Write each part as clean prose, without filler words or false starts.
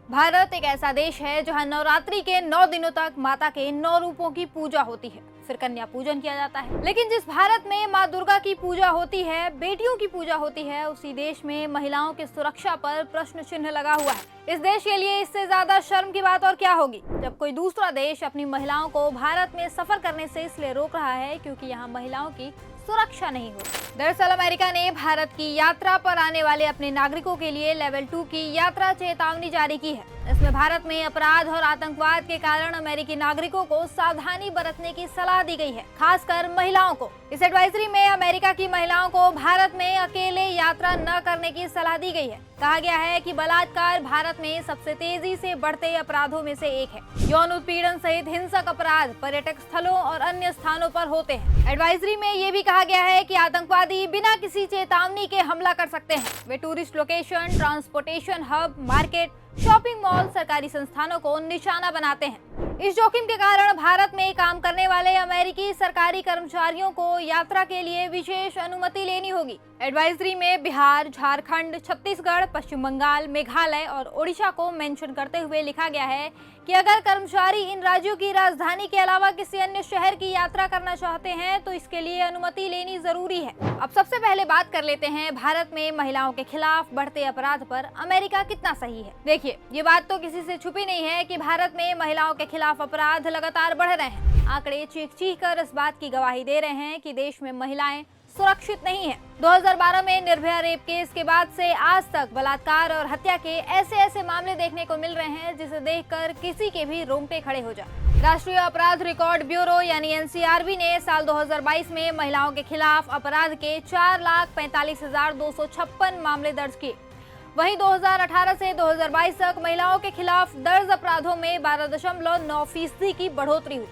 भारत एक ऐसा देश है जहां नवरात्रि के 9 दिनों तक माता के 9 रूपों की पूजा होती है, फिर कन्या पूजन किया जाता है। लेकिन जिस भारत में माँ दुर्गा की पूजा होती है, बेटियों की पूजा होती है, उसी देश में महिलाओं की सुरक्षा पर प्रश्न चिन्ह लगा हुआ है। इस देश के लिए इससे ज्यादा शर्म की बात और क्या होगी जब कोई दूसरा देश अपनी महिलाओं को भारत में सफर करने से इसलिए रोक रहा है क्योंकि यहाँ महिलाओं की सुरक्षा नहीं हो। दरअसल अमेरिका ने भारत की यात्रा पर आने वाले अपने नागरिकों के लिए लेवल 2 की यात्रा चेतावनी जारी की है। इसमें भारत में अपराध और आतंकवाद के कारण अमेरिकी नागरिकों को सावधानी बरतने की सलाह दी गई है, खासकर महिलाओं को। इस एडवाइजरी में अमेरिका की महिलाओं को भारत में अकेले यात्रा न करने की सलाह दी गई है। कहा गया है कि बलात्कार भारत में सबसे तेजी से बढ़ते अपराधों में से एक है। यौन उत्पीड़न सहित हिंसक अपराध पर्यटक स्थलों और अन्य स्थानों पर होते हैं। एडवाइजरी में ये भी कहा गया है कि आतंकवादी बिना किसी चेतावनी के हमला कर सकते हैं। वे tourist location, transportation hub, market, shopping mall, सरकारी संस्थानों को निशाना बनाते हैं। इस जोखिम के कारण भारत में काम करने वाले अमेरिकी सरकारी कर्मचारियों को यात्रा के लिए विशेष अनुमति लेनी होगी। एडवाइजरी में बिहार, झारखंड, छत्तीसगढ़, पश्चिम बंगाल, मेघालय और ओडिशा को मेंशन करते हुए लिखा गया है कि अगर कर्मचारी इन राज्यों की राजधानी के अलावा किसी अन्य शहर की यात्रा करना चाहते हैं तो इसके लिए अनुमति लेनी जरूरी है। अब सबसे पहले बात कर लेते हैं भारत में महिलाओं के खिलाफ बढ़ते अपराध पर अमेरिका कितना सही है। देखिए, ये बात तो किसी से छुपी नहीं है कि भारत में महिलाओं के खिलाफ अपराध लगातार बढ़ रहे हैं। आंकड़े चीख चीख कर इस बात की गवाही दे रहे हैं कि देश में महिलाएं सुरक्षित नहीं है। 2012 में निर्भया रेप केस के बाद से आज तक बलात्कार और हत्या के ऐसे मामले देखने को मिल रहे हैं जिसे देखकर किसी के भी रोंगटे खड़े हो जाए। राष्ट्रीय अपराध रिकॉर्ड ब्यूरो यानी एनसीआरबी ने साल 2022 में महिलाओं के खिलाफ अपराध के 4,45,256 मामले दर्ज किए। वहीं 2018 से 2022 तक महिलाओं के खिलाफ दर्ज अपराधों में 12.9% की बढ़ोतरी हुई।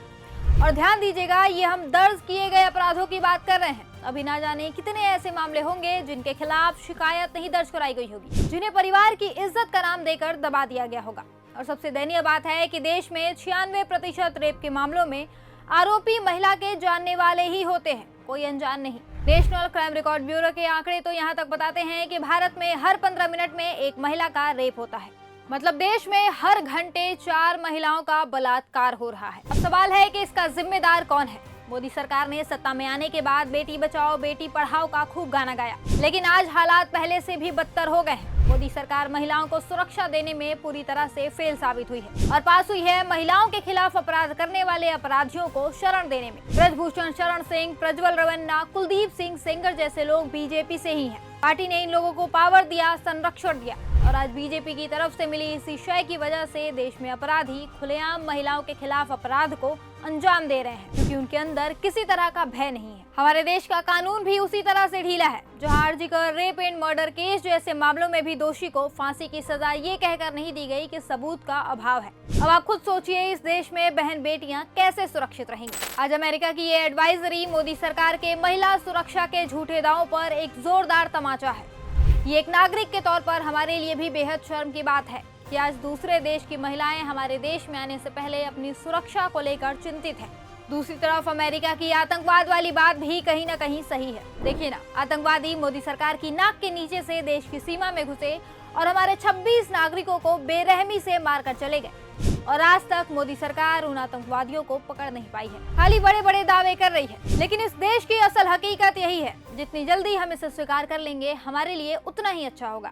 और ध्यान दीजिएगा, ये हम दर्ज किए गए अपराधों की बात कर रहे हैं। अभी ना जाने कितने ऐसे मामले होंगे जिनके खिलाफ शिकायत नहीं दर्ज कराई गई होगी, जिन्हें परिवार की इज्जत का नाम देकर दबा दिया गया होगा। और सबसे दयनीय बात है कि देश में 96% रेप के मामलों में आरोपी महिला के जानने वाले ही होते हैं, कोई अनजान नहीं। नेशनल क्राइम रिकॉर्ड ब्यूरो के आंकड़े तो यहाँ तक बताते हैं कि भारत में हर 15 मिनट में एक महिला का रेप होता है। मतलब देश में हर घंटे 4 महिलाओं का बलात्कार हो रहा है। अब सवाल है कि इसका जिम्मेदार कौन है। मोदी सरकार ने सत्ता में आने के बाद बेटी बचाओ बेटी पढ़ाओ का खूब गाना गाया, लेकिन आज हालात पहले से भी बदतर हो गए हैं। मोदी सरकार महिलाओं को सुरक्षा देने में पूरी तरह से फेल साबित हुई है और पास हुई है महिलाओं के खिलाफ अपराध करने वाले अपराधियों को शरण देने में। ब्रजभूषण शरण सिंह, प्रज्वल रवन्ना, कुलदीप सिंह सेंगर जैसे लोग बीजेपी से ही हैं। पार्टी ने इन लोगों को पावर दिया, संरक्षण दिया और आज बीजेपी की तरफ से मिली इसी शय की वजह से देश में अपराधी खुलेआम महिलाओं के खिलाफ अपराध को अंजाम दे रहे हैं, क्योंकि उनके अंदर किसी तरह का भय नहीं है। हमारे देश का कानून भी उसी तरह से ढीला है। जहां RG Kar rape and murder case जैसे मामलों में भी दोषी को फांसी की सजा ये कहकर नहीं दी गई कि सबूत का अभाव है। अब आप खुद सोचिए, इस देश में बहन बेटियां कैसे सुरक्षित रहेंगी। आज अमेरिका की ये एडवाइजरी मोदी सरकार के महिला सुरक्षा के झूठे दावों पर एक जोरदार तमाचा है। ये एक नागरिक के तौर पर हमारे लिए भी बेहद शर्म की बात है कि आज दूसरे देश की महिलाएं हमारे देश में आने से पहले अपनी सुरक्षा को लेकर चिंतित हैं। दूसरी तरफ अमेरिका की आतंकवाद वाली बात भी कहीं ना कहीं सही है। देखिए ना, आतंकवादी मोदी सरकार की नाक के नीचे से देश की सीमा में घुसे और हमारे 26 नागरिकों को बेरहमी से मारकर चले गए और आज तक मोदी सरकार उन आतंकवादियों को पकड़ नहीं पाई है, खाली बड़े बड़े दावे कर रही है। लेकिन इस देश की असल हकीकत यही है, जितनी जल्दी हम इसे स्वीकार कर लेंगे हमारे लिए उतना ही अच्छा होगा।